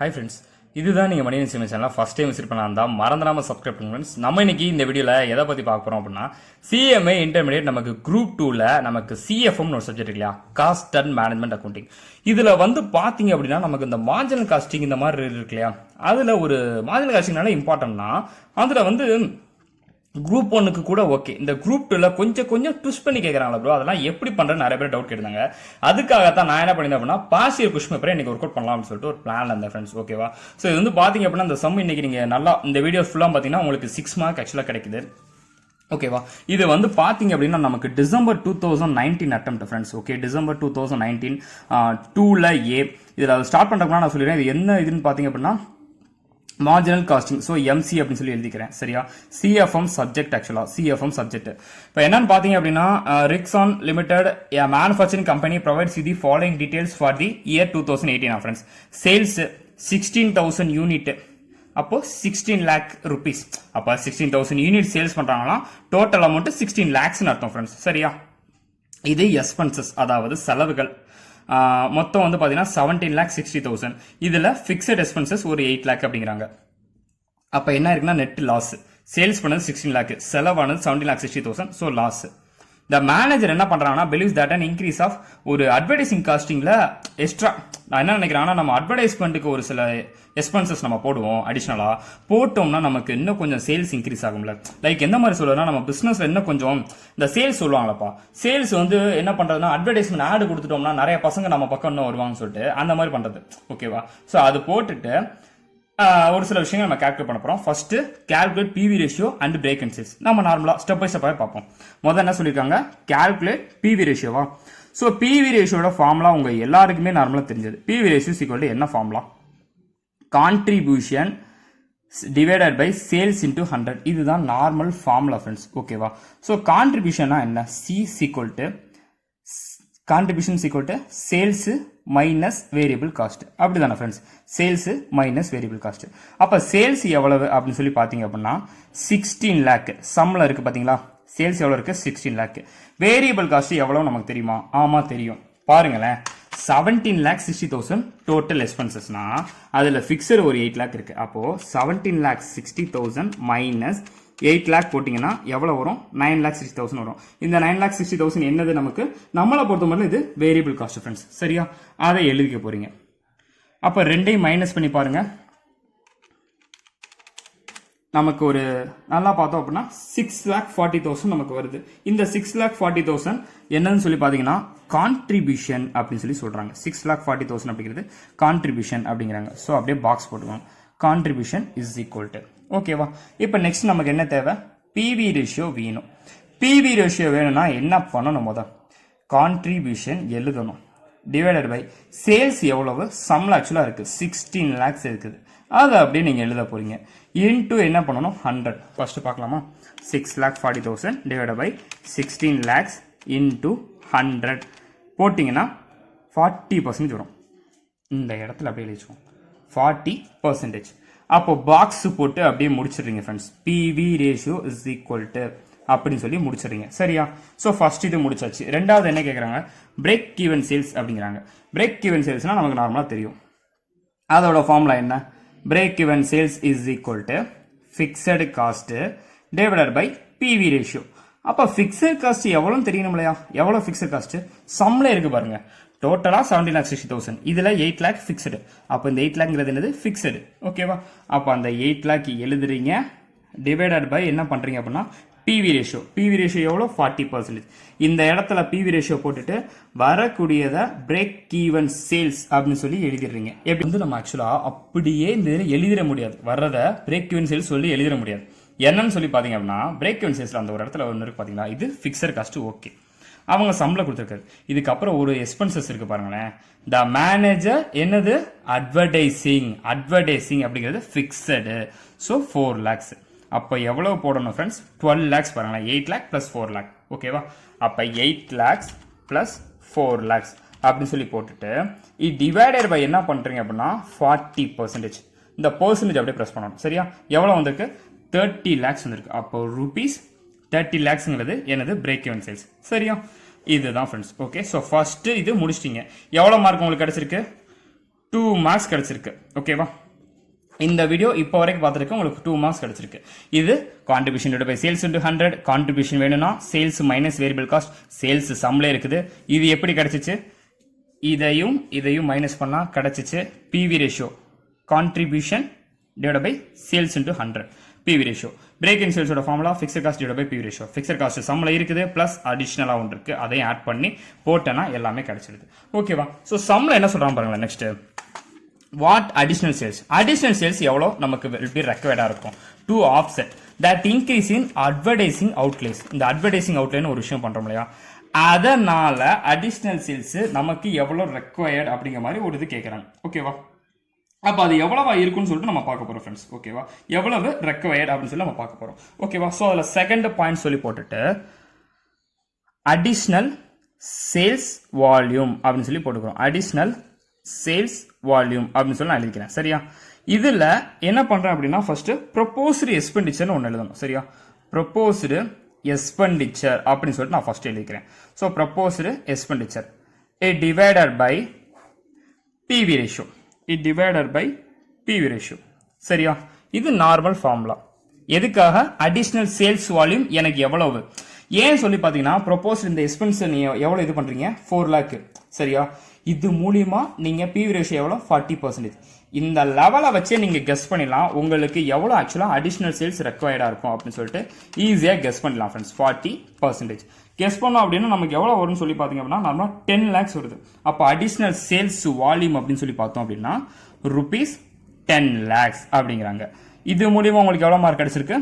Hi friends, இதுதான் நீங்கள் மணி news சேனலில் ஃபஸ்ட் டைம் விசிட் பண்ணா இருந்தால் மறந்துடாமல் சப்ஸ்கிரைப் பண்ணுங்க ஃப்ரெண்ட்ஸ். நம்ம இன்னைக்கு இந்த வீடியோவில் எதை பற்றி பார்க்க போகிறோம் அப்படின்னா, சிஎம்ஏ இன்டர்மீடியட் நமக்கு குரூப் 2ல் நமக்கு சிஎஃப்எம்னு ஒரு சப்ஜெக்ட் இல்லையா, காஸ்ட் அண்ட் மேனேஜ்மெண்ட் அக்கௌண்டிங். இதில் பார்த்தீங்க அப்படின்னா நமக்கு இந்த மார்ஜினல் காஸ்டிங் இந்த மாதிரி இருக்கு இல்லையா, அதில் ஒரு மார்ஜினல் காஸ்டிங்னால இம்பார்ட்டன்ட்னா அதில் குரூப் 1க்கு கூட ஓகே, இந்த குரூப் 2ல கொஞ்சம் ட்விஸ்ட் பண்ணி கேட்கறாங்களா ப்ரோ, அதெல்லாம் எப்படி பண்றேன்னு நிறைய பேர் டவுட் கேட்டாங்க. அதுக்காகத்தான் நான் என்ன பண்ணிருந்தேன் அப்படின்னா, பாசியர் கொஸ்டின் பேப்பரை இன்னைக்கு ஒர்க் அவுட் பண்ணலாம்னு சொல்லிட்டு ஒரு பிளான் இருந்தேன் ஃப்ரெண்ட்ஸ். ஓகேவா? ஸோ இது பாத்தீங்க அப்படின்னா இந்த சம் இன்னைக்கு நீங்க நல்லா இந்த வீடியோ ஃபுல்லா பாத்தீங்கன்னா உங்களுக்கு 6 மார்க் ஆக்சுவலா கிடைக்குது. ஓகேவா? இது பாத்தீங்க அப்படின்னா நமக்கு December 2019 attempt friends. Okay, December 2019 2ல ஏ. இதுல ஸ்டார்ட் பண்றதுக்கு நான் சொல்லிடுறேன், இது என்ன இதுன்னு பாத்தீங்க அப்படின்னா மார்ஜினல் காஸ்டிங். ஸோ எம்சி அப்படின்னு சொல்லி எழுதிக்கிறேன், சரியா? CFM subject, actually CFM subject. இப்போ என்னன்னு பாத்தீங்க அப்படின்னா, Rixon limited manufacturing company provides the following details for the year 2018 friends. Sales 16,000 unit, அப்போ 16 lakh rupees. அப்போ 16,000 யூனிட் சேல்ஸ் பண்றாங்களா, டோட்டல் அமௌண்ட் 16 lakhs அர்த்தம் ஃப்ரெண்ட்ஸ், சரியா? இது எக்ஸ்பென்சஸ், அதாவது செலவுகள். மொத்தம் பாத்தீங்கன்னா 17,60,000. இதுல பிக்சட் எக்ஸ்பென்சஸ் ஒரு 8 lakh அப்படிங்கிறாங்க. அப்ப என்ன இருக்குன்னா நெட் லாஸ். சேல்ஸ் பண்ணது 16 lakh, செலவானது 17,60,000. So loss. இந்த மேனேஜர் என்ன பண்றாங்கன்னா, believes that an increase of ஒரு அட்வர்டைசிங் காஸ்டிங்ல எக்ஸ்ட்ரா, நான் என்ன நினைக்கிறேன்னா, நம்ம அட்வர்டைஸ்மெண்ட்டுக்கு ஒரு சில எக்ஸ்பென்சஸ் நம்ம போடுவோம், அடிஷனலா போட்டோம்னா நமக்கு இன்னும் கொஞ்சம் சேல்ஸ் இன்க்ரீஸ் ஆகும்ல. லைக் எந்த மாதிரி சொல்றதுன்னா, நம்ம பிசினஸ்ல இன்னும் கொஞ்சம் இந்த சேல்ஸ் சொல்லுவாங்களப்பா, சேல்ஸ் என்ன பண்றதுன்னா, அட்வர்டைஸ்மெண்ட் ஆடு கொடுத்துட்டோம்னா நிறைய பசங்க நம்ம பக்கம் இன்னும் வருவாங்கன்னு சொல்லிட்டு அந்த மாதிரி பண்றது. ஓகேவா? ஸோ அது போட்டுட்டு ஒரு சில விஷயங்கள் நம்ம கால்குலேட் பண்ண போறோம். First calculate PV ratio and break and sales. நம்ம நார்மலா ஸ்டெப் பை ஸ்டெப்பாக பார்ப்போம். முதல்ல என்ன சொல்லியிருக்காங்க, கால்குலேட் பிவி ரேஷியோவா. ஸோ பிவி ரேஷியோட ஃபார்முலா உங்க எல்லாருக்குமே நார்மலா தெரிஞ்சது. பிவி ரேஷியோ ஈக்குவல் டு என்ன formula, contribution divided by sales into 100. இதுதான் நார்மல் ஃபார்முலா ஃப்ரெண்ட்ஸ். ஓகேவா? ஸோ கான்ட்ரிபியூஷனா என்ன, C equal to contribution equal to sales minus variable cost. அப்படிதானே friends, sales minus variable cost. அப்ப சேல்ஸ் எவ்வளவு அப்படின்னு சொல்லி பாத்தீங்க அப்படின்னா 16 lakh சம்ல இருக்கு பாத்தீங்களா. சேல்ஸ் எவ்வளவு இருக்கு, 16 lakh. வேரியபிள் காஸ்ட் எவ்வளவு நமக்கு தெரியுமா? ஆமா தெரியும், பாருங்களேன். 17,60,000 டோட்டல் எக்ஸ்பென்சஸ்னா அதுல பிக்சர் ஒரு 8 lakh இருக்கு. அப்போ 17,60,000 மைனஸ் 8 lakh போட்டீங்கன்னா எவ்வளவு வரும், 9,60,000 வரும். இந்த 9,60,000 என்னது, நமக்கு நம்மளை பொறுத்த மட்டும் இது வேரியபிள் காஸ்ட் ஃப்ரெண்ட்ஸ், சரியா? அதை எழுதிக்க போறீங்க. அப்ப ரெண்டையும் மைனஸ் பண்ணி பாருங்க, நமக்கு ஒரு நல்லா பார்த்தோம் அப்படின்னா 6,40,000 நமக்கு வருது. இந்த 6,40,000 என்னன்னு சொல்லி பாத்தீங்கன்னா கான்ட்ரிபியூஷன் அப்படின்னு சொல்லி சொல்றாங்க. 6,40,000 அப்படிங்கிறது கான்ட்ரிபியூஷன் அப்படிங்கிறாங்க. ஸோ அப்படியே பாக்ஸ் போட்டுக்கோங்க, கான்ட்ரிபியூஷன் இஸ் ஈக்குவல் டு. ஓகேவா? இப்போ நெக்ஸ்ட் நமக்கு என்ன தேவை, பிவி ரேஷியோ வேணும். பிவி ரேஷியோ வேணும்னா என்ன பண்ணணும், முதல் கான்ட்ரிபியூஷன் எழுதணும், டிவைடட் பை சேல்ஸ் எவ்வளவு, சம்ல ஆக்சுவலா இருக்கு 16 lakhs இருக்குது, அதை அப்படியே நீங்க எழுத போறீங்க. இன்டூ என்ன பண்ணணும், 100. ஃபர்ஸ்ட் பார்க்கலாமா, 6,40,000 டிவைடட் பை 16 lakhs இன்டூ 100 போட்டீங்கன்னா 40% வரும். இந்த இடத்துல அப்படியே எழுதிச்சுக்கோம், 40%. அப்போ பாக்ஸ் போட்டு அப்படியே முடிச்சிடுறீங்க friends. PV ratio is equal to அப்படின்னு சொல்லி முடிச்சிடுறீங்க, சரியா? ஸோ ஃபர்ஸ்ட் இது முடிச்சாச்சு. ரெண்டாவது என்ன கேட்குறாங்க, பிரேக் ஈவன் சேல்ஸ் அப்படிங்கிறாங்க. பிரேக் ஈவன் சேல்ஸ்னா நமக்கு நார்மலாக தெரியும், அதோட ஃபார்முலா என்ன, break even sales is equal to fixed cost divided by PV ratio. அப்போ ஃபிக்ஸட் காஸ்ட் எவ்வளோன்னு தெரியணும் இல்லையா, எவ்வளோ ஃபிக்ஸட் காஸ்ட் சம்ல இருக்கு பாருங்க. டோட்டலா 17,60,000, இதுல 8 lakh பிக்ஸ்டு. அப்ப இந்த 8 lakhங்கிறது என்னது, பிக்ஸ்டு. ஓகேவா? அப்ப அந்த 8 lakh எழுதுறீங்க, டிவைடட் பை என்ன பண்றீங்க அப்படின்னா பிவி ரேஷியோ. பிவி ரேஷியோ எவ்வளோ, 40%. இந்த இடத்துல பிவி ரேஷியோ போட்டுட்டு வரக்கூடியத பிரேக் ஈவன் சேல்ஸ் அப்படின்னு சொல்லி எழுதிடுறீங்க. எப்படி நம்ம ஆக்சுவலா அப்படியே இந்த எழுதிட முடியாது, வர்றத பிரேக் ஈவன் சேல்ஸ் சொல்லி எழுதிட முடியாது. என்னன்னு சொல்லி பாத்தீங்க அப்படின்னா, பிரேக் ஈவன் சேல்ஸ்ல அந்த ஒரு இடத்துல ஒன்று இருக்கு பாத்தீங்களா, இது பிக்சட் காஸ்ட். ஓகே, அவங்க சம்பளம் கொடுத்துருக்காரு. இதுக்கப்புறம் ஒரு எக்ஸ்பென்சஸ் இருக்கு பாருங்களேன். த மேனேஜர் என்னது, அட்வர்டைசிங். அட்வர்டைசிங் அப்படிங்கிறது பிக்சடு. So 4 lakhs. அப்போ எவ்வளவு போடணும் ஃப்ரெண்ட்ஸ், 12 lakhs. பாருங்களேன், 8 lakh பிளஸ் 4 lakh. ஓகேவா? அப்ப 8 lakhs பிளஸ் 4 lakhs அப்படின்னு சொல்லி போட்டுட்டு இது டிவைடட் பை என்ன பண்றீங்க அப்படின்னா 40%. இந்த பெர்சன்டேஜ் அப்படியே பிரஸ் பண்ணணும், சரியா? எவ்வளவு வந்திருக்கு, 30 lakhs வந்திருக்கு. அப்போ rupees 30 lakhsங்கிறது என்னது, பிரேக் ஈவன் சேல்ஸ், சரியா? இதுதான் ஃப்ரெண்ட்ஸ். ஓகே, ஸோ ஃபர்ஸ்ட் இது முடிச்சிட்டீங்க. எவ்வளோ மார்க் உங்களுக்கு கிடைச்சிருக்கு, 2 மார்க்ஸ் கிடைச்சிருக்கு. ஓகேவா? இந்த வீடியோ இப்போ வரைக்கும் பார்த்துருக்கு உங்களுக்கு 2 மார்க்ஸ் கிடைச்சிருக்கு. இது contribution divided by sales into 100. Contribution வேணும்னா sales minus variable cost. Sales சம்ல இருக்குது. இது எப்படி கிடைச்சிச்சு? இதையும் மைனஸ் பண்ணா கிடைச்சிச்சு PV ratio. Contribution divided by sales into 100 PV ratio. Break even சேல்ஸோட formula fixed cost divided by PV ratio. Fixed cost சம்ல இருக்குது பிளஸ் அடிஷனலா ஒன்று இருக்கு, அதையும் ஆட் பண்ணி போட்டேன்னா எல்லாமே கிடைச்சிடுது. ஓகேவா? ஸோ சம்ல என்ன சொல்றாங்க பாருங்களேன். நெக்ஸ்ட் what additional sales எவ்வளோ நமக்கு will be required இருக்கும் to offset that increase in advertising outlays. இந்த advertising outlay ஒரு விஷயம் பண்றோம் இல்லையா, அதனால additional sales நமக்கு எவ்வளோ required அப்படிங்கிற மாதிரி ஒரு இது கேட்குறாங்க. ஓகேவா? அப்ப அது எவ்வளவா இருக்குன்னு சொல்லிட்டு நம்ம பார்க்க போறோம் ஃப்ரெண்ட்ஸ். ஓகேவா? எவ்வளவு required அப்படின்னு சொல்லி நம்ம பார்க்க போறோம். ஓகேவா? ஸோ அதில் செகண்ட் பாயிண்ட் சொல்லி போட்டுட்டு additional sales volume அப்படின்னு சொல்லி போட்டுக்கிறோம். additional சேல்ஸ் வால்யூம் அப்படின்னு சொல்லி நான் எழுதிக்கிறேன். சரியா? இதுல என்ன பண்றேன் அப்படின்னா ஃபர்ஸ்ட் ப்ரொபோஸ்டு எக்ஸ்பெண்டிச்சர் ஒன்று எழுதணும். சரியா? ப்ரொபோஸ்டு எக்ஸ்பெண்டிச்சர் அப்படின்னு சொல்லிட்டு நான் ஃபர்ஸ்ட் எழுதிக்கிறேன். So proposed expenditure divided by PV ratio. PV ratio. சரியா? இது நார்மல் ஃபார்முலா. எதுக்காக? அடிஷனல் சேல்ஸ் வால்யூம் எனக்கு எவ்வளவு, ஏன் சொல்லி பாத்தீங்கன்னா ப்ரொபோஸ் இந்த எக்ஸ்பென்ஸ் நீங்க எவ்வளவு இது பண்றீங்க 4 lakh. சரியா? இது மூலியமா நீங்க பிவி ரேஷியோ எவ்வளவு 40%. இந்த லெவலை வச்சே நீங்க கெஸ் பண்ணிடலாம் உங்களுக்கு எவ்வளவு ஆக்சுவலா அடிஷனல் சேல்ஸ் ரெக்வயர்டா இருக்கும் அப்படின்னு சொல்லிட்டு ஈஸியா கெஸ் பண்ணிடலாம் ஃப்ரெண்ட்ஸ். 40% கெஸ் பண்ணோம் அப்படின்னா நமக்கு எவ்வளவு வரும்னு சொல்லி பாத்தீங்க அப்படின்னா நார்மலா 10 lakhs வருது. அப்ப அடிஷனல் சேல்ஸ் வால்யூம் அப்படின்னு சொல்லி பார்த்தோம் அப்படின்னா rupees 10 lakhs அப்படிங்கிறாங்க. இது மூலியமா உங்களுக்கு எவ்வளவு மார்க் கிடைச்சிருக்கு?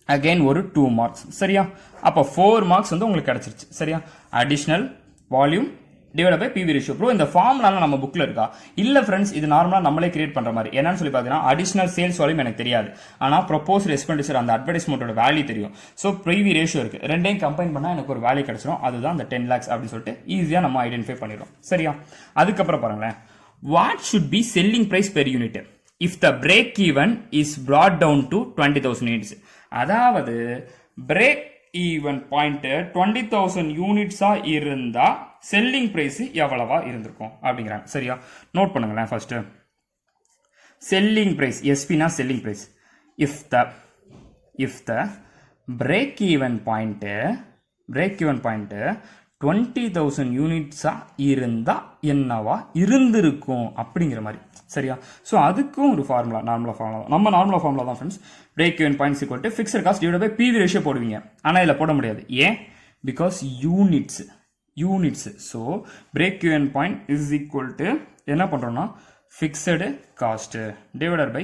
அகைன் ஒரு 2 மார்க்ஸ். சரியா? அப்ப 4 மார்க்ஸ் வந்து உங்களுக்கு கிடைச்சிருச்சு. சரியா? Additional volume divide by PV ratio. Bro இந்த ஃபார்முலா நம்ம புக்ல இருக்கா? இல்ல ஃப்ரெண்ட்ஸ், இது நார்மலா நம்மளே கிரியேட் பண்ற மாதிரி. என்னன்னு சொல்லி பாத்தீங்கன்னா அடிஷனல் சேல்ஸ் வால்யூம் எனக்கு தெரியாது, ஆனா ப்ரொபோஸ்ட் எக்ஸ்பெண்டிச்சர் அந்த அட்வர்டைஸ்மெண்டோட வேல்யூ தெரியும். சோ பிவி ரேஷியோ இருக்கு, ரெண்டையும் கம்பைன் பண்ணா எனக்கு ஒரு வேல்யூ கிடைச்சிடும். அதுதான் அந்த 10 lakhs அப்படின்னு சொல்லிட்டு ஈஸியா நம்ம ஐடென்டிஃபை பண்ணிடுறோம். சரியா? அதுக்கப்புறம் பாருங்களேன், what should be selling price per unit if the break even is brought down to 20,000 units. அதாவது பிரேக் ஈவன் பாயிண்ட் 20,000 யூனிட்ஸா இருந்தா செல்லிங் பிரைஸ் எவ்வளவா இருந்திருக்கும் அப்படிங்கிறாங்க. சரியா? நோட் பண்ணுங்களேன். ஃபர்ஸ்ட் செல்லிங் பிரைஸ், எஸ்பினா selling price. If the break even point 20,000 யூனிட்ஸா இருந்தா என்னவா இருந்திருக்கும் அப்படிங்கிற மாதிரி. சரியா? ஸோ அதுக்கும் ஒரு ஃபார்முலா, நார்மலா ஃபார்முலா, நம்ம நார்மலா ஃபார்முலா தான் friends. Break even points equal to fixed cost divided by PV ratio போடுவீங்க. ஆனால் இதில் போட முடியாது. ஏன்? Because units. So break even point is equal to என்ன பண்றோம்னா fixed cost divided by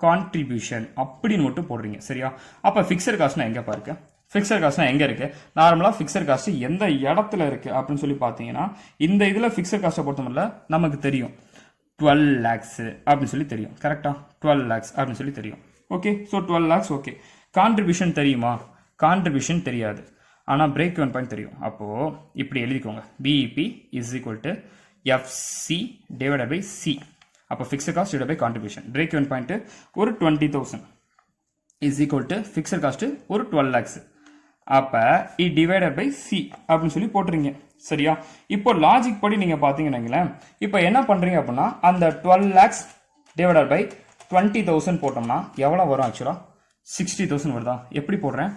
contribution அப்படின்னு மட்டும் போடுறீங்க. சரியா? அப்ப ஃபிக்ஸட் காஸ்ட்னா எங்க பாருங்க? ஃபிக்ஸட் காஸ்ட்னா எங்க இருக்கு? நார்மலா ஃபிக்ஸட் காஸ்ட் எந்த இடத்துல இருக்கு அப்படின்னு சொல்லி பாத்தீங்கன்னா இந்த இதுல ஃபிக்ஸட் காஸ்ட்டை பொறுத்தமல்ல நமக்கு தெரியும் 12 lakhs அப்படின்னு சொல்லி தெரியும். கரெக்டா? 12 lakhs அப்படின்னு சொல்லி தெரியும். Okay, so 12 lakhs. Okay, contribution தெரியுமா? கான்ட்ரிபியூஷன் தெரியாது, ஆனா பிரேக் ஈவன் பாயிண்ட் தெரியும். அப்போ இப்படி எழுதிக்கோங்க, BEP is equal to FC divided by C. அப்போ fixed cost divided by contribution. Break even point ஒரு 20,000 is equal to fixed cost ஒரு 12 lakhs. அப்ப இ டிவைடட் பை சி அப்படின்னு சொல்லி போட்டுறீங்க. சரியா? இப்போ லாஜிக் படி நீங்க பாத்தீங்கன்னா இப்போ என்ன பண்றீங்க அப்படின்னா அந்த 12 lakhs டிவைடட் பை 20,000 போட்டோம்னா எவ்வளவு வரும்? ஆக்சுவலா 60,000 வருதா? எப்படி போடுறேன்?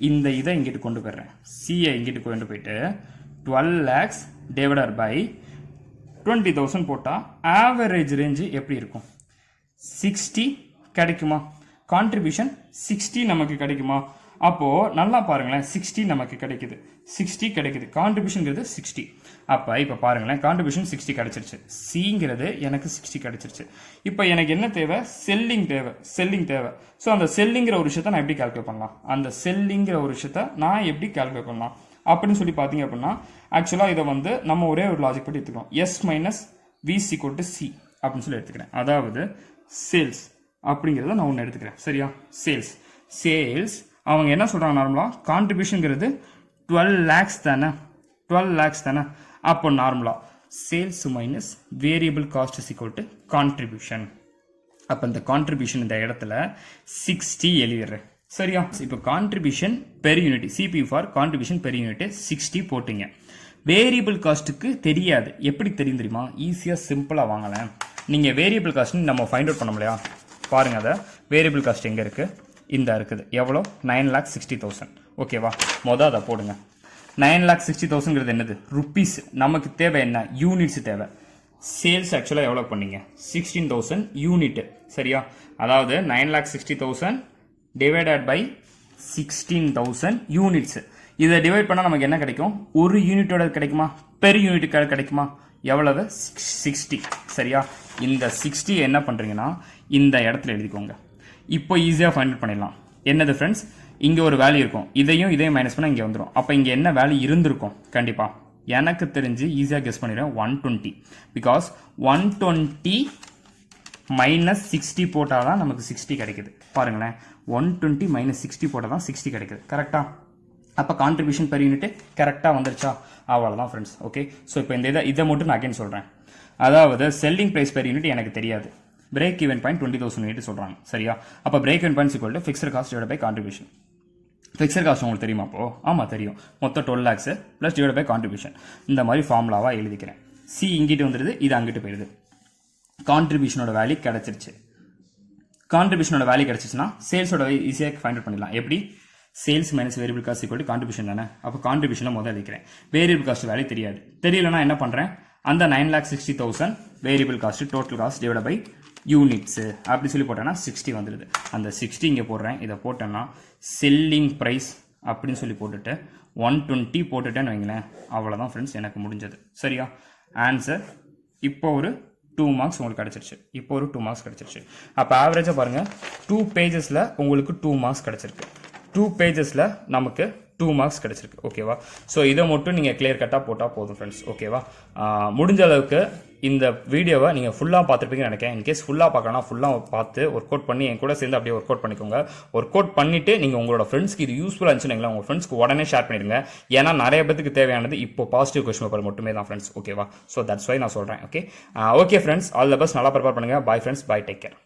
இந்த இதை இங்கிட்டு கொண்டு போயிடுறேன், சிஐ இங்கிட்டு கொண்டு போயிட்டு 12 lakhs டிவைடட் பை 20,000 போட்டா ஆவரேஜ் ரேஞ்சு எப்படி இருக்கும்? 60 கிடைக்குமா? கான்ட்ரிபியூஷன் 60 நமக்கு கிடைக்குமா? அப்போ நல்லா பாருங்களேன், 60 நமக்கு கிடைக்குது, 60 கிடைக்குது, கான்ட்ரிபியூஷன்ங்கிறது 60. அப்ப இப்ப பாருங்களேன், கான்ட்ரிபியூஷன் 60 கிடைச்சிருச்சு, சிங்கிறது எனக்கு 60 கிடைச்சிருச்சு. இப்போ எனக்கு என்ன தேவை? செல்லிங் தேவை. ஸோ அந்த செல்லிங்கிற ஒரு விஷயத்த நான் எப்படி கால்குலேட் பண்ணலாம்? அப்படின்னு சொல்லி பார்த்தீங்க அப்படின்னா ஆக்சுவலாக இதை வந்து நம்ம ஒரே ஒரு லாஜிக் படி எடுத்துக்கிறோம். S minus V equal to C அப்படின்னு சொல்லி எடுத்துக்கிறேன். அதாவது சேல்ஸ் அப்படிங்கிறத நான் ஒன்று எடுத்துக்கிறேன். சரியா? சேல்ஸ் அவங்க என்ன சொல்றாங்க? நார்மலா கான்ட்ரிபியூஷன்ங்கிறது 12 lakhs தானே. அப்போ நார்மலா sales minus variable cost is equal to contribution. அப்போ இந்த கான்ட்ரிபியூஷன் இந்த இடத்துல 60 எழுதிடுறேன். சரியா? இப்போ contribution per unit, CP for contribution per unit 60 போட்டீங்க. வேரியபிள் காஸ்ட்டுக்கு தெரியாது. எப்படி தெரியும் தெரியுமா? ஈஸியா சிம்பிளா வாங்கலாம். நீங்கள் வேரியபிள் காஸ்ட் நம்ம ஃபைண்ட் அவுட் பண்ண முடியா பாருங்க. அதை வேரியபிள் காஸ்ட் எங்கே இருக்குது, இந்த இருக்குது. எவ்வளோ, 9,60,000. ஓகேவா, அதை போடுங்க. 9,60,000 என்னது, ருப்பீஸ். நமக்கு தேவை என்ன, யூனிட்ஸ் தேவை. சேல்ஸ் ஆக்சுவலாக எவ்வளோ பண்ணீங்க, 16,000 யூனிட். சரியா, அதாவது 9,60,000 டிவைடட் பை 16,000 யூனிட்ஸ். இதை டிவைட் பண்ணால் நமக்கு என்ன கிடைக்கும், ஒரு யூனிட்டோட கிடைக்குமா, பெர் யூனிட்டுக்கு கிடைக்குமா, எவ்வளவு, 60. சரியா, இந்த 60 என்ன பண்ணுறீங்கன்னா இந்த இடத்துல எழுதிக்கோங்க. இப்போ ஈஸியாக ஃபைண்ட் அவுட் பண்ணிடலாம். என்னது ஃப்ரெண்ட்ஸ், இங்கே ஒரு வேல்யூ இருக்கும், இதையும் மைனஸ் பண்ணால் இங்கே வந்துடும். அப்போ இங்கே என்ன வேல்யூ இருந்திருக்கும், கண்டிப்பாக எனக்கு தெரிஞ்சு ஈஸியாக கெஸ் பண்ணிடுவேன், 120. பிகாஸ் 120 மைனஸ் 60 போட்டால் தான் நமக்கு 60 கிடைக்குது. பாருங்களேன், 120 மைனஸ் 60 போட்டால் தான் 60 கிடைக்குது. கரெக்டாக, அப்போ கான்ட்ரிபியூஷன் பெர் யூனிட் கரெக்டாக வந்துருச்சா, அவ்வளோதான் ஃப்ரெண்ட்ஸ். ஓகே, ஸோ இப்போ இந்த இதை மட்டும் நான் அகைன் சொல்கிறேன். அதாவது செல்லிங் ப்ரைஸ் பெர் யூனிட் எனக்கு தெரியாது, பிரேக் ஈவன் பாயிண்ட் 20,000 யூனிட் சொல்கிறாங்க. சரியா, அப்போ break even point equal to fixed cost divide by contribution. Fixed cost உங்களுக்கு தெரியுமா, அப்போ ஆமாம் தெரியும், மொத்தம் 12 lakhs plus divide by contribution. இந்த மாதிரி ஃபார்முலாவாக எழுதிக்கிறேன். சி இங்கிட்டு வந்துடுது, இது அங்கிட்டு போயிடுது. கான்ட்ரிபியூஷனோட வேல்யூ கிடைச்சிருச்சு. கான்ட்ரிபியூஷனோட வேல்யூ கிடைச்சிச்சுன்னா சேல்ஸோட ஈஸியாக ஃபைண்ட் அவுட் பண்ணிடலாம். எப்படி, sales minus variable cost equal to contribution தானே. அப்போ கான்ட்ரிபியூஷனை முதல்ல எழுதிக்கிறேன். வேரியபிள் காஸ்ட் வேல்யூ தெரியாது, தெரியலனா என்ன பண்ணுறேன், அந்த 9,60,000 variable cost total cost divide by units அப்படி சொல்லி போட்டேன்னா 60 வந்துடுது. அந்த 60 இங்கே போடுறேன். இதை போட்டேன்னா செல்லிங் ப்ரைஸ் அப்படின்னு சொல்லி போட்டுட்டு 120 போட்டுட்டேன்னு வைங்களேன், அவ்வளோதான் ஃப்ரெண்ட்ஸ் எனக்கு முடிஞ்சது. சரியா, ஆன்சர் இப்போ ஒரு 2 marks உங்களுக்கு கிடச்சிருச்சு. இப்போ ஒரு 2 marks கிடச்சிருச்சு. அப்போ ஆவரேஜாக பாருங்கள், 2 pagesல உங்களுக்கு 2 marks கிடச்சிருக்கு. 2 pagesல நமக்கு 2 marks கிடச்சிருக்கு. ஓகேவா, ஸோ இதை மட்டும் நீங்கள் கிளியர் கட்டாக போட்டால் போதும் ஃப்ரெண்ட்ஸ். ஓகேவா, முடிஞ்ச அளவுக்கு இந்த வீடியோவை நீங்கள் ஃபுல்லாக பார்த்துருப்பீங்கன்னு நினைக்கிறேன். இன்கேஸ் ஃபுல்லாக பார்க்கணும், ஃபுல்லாக பார்த்து ஒர்க் அவுட் பண்ணி என் கூட சேர்ந்து அப்படியே ஒர்க் அவுட் பண்ணிக்கோங்க. ஒர்க் அவுட் பண்ணிவிட்டு நீங்கள் உங்களோட ஃப்ரெண்ட்ஸ்க்கு இது யூஸ்ஃபுல்லாக இருந்துச்சுன்னா உங்கள் ஃப்ரெண்ட்ஸ்க்கு உடனே ஷேர் பண்ணிடுங்க. ஏன்னா நிறைய பேருக்கு தேவையானது இப்போ பாசிட்டிவ் கொஸ்டின் பேப்பர் மட்டுமே தான் ஃப்ரெண்ட்ஸ். ஓகேவா, ஸோ தட்ஸ் வை நான் சொல்கிறேன். Okay friends, all the best, நல்லா ப்ரிப்பேர் பண்ணுங்கள். பாய் ஃப்ரெண்ட்ஸ், பாய், டேக் கேர்.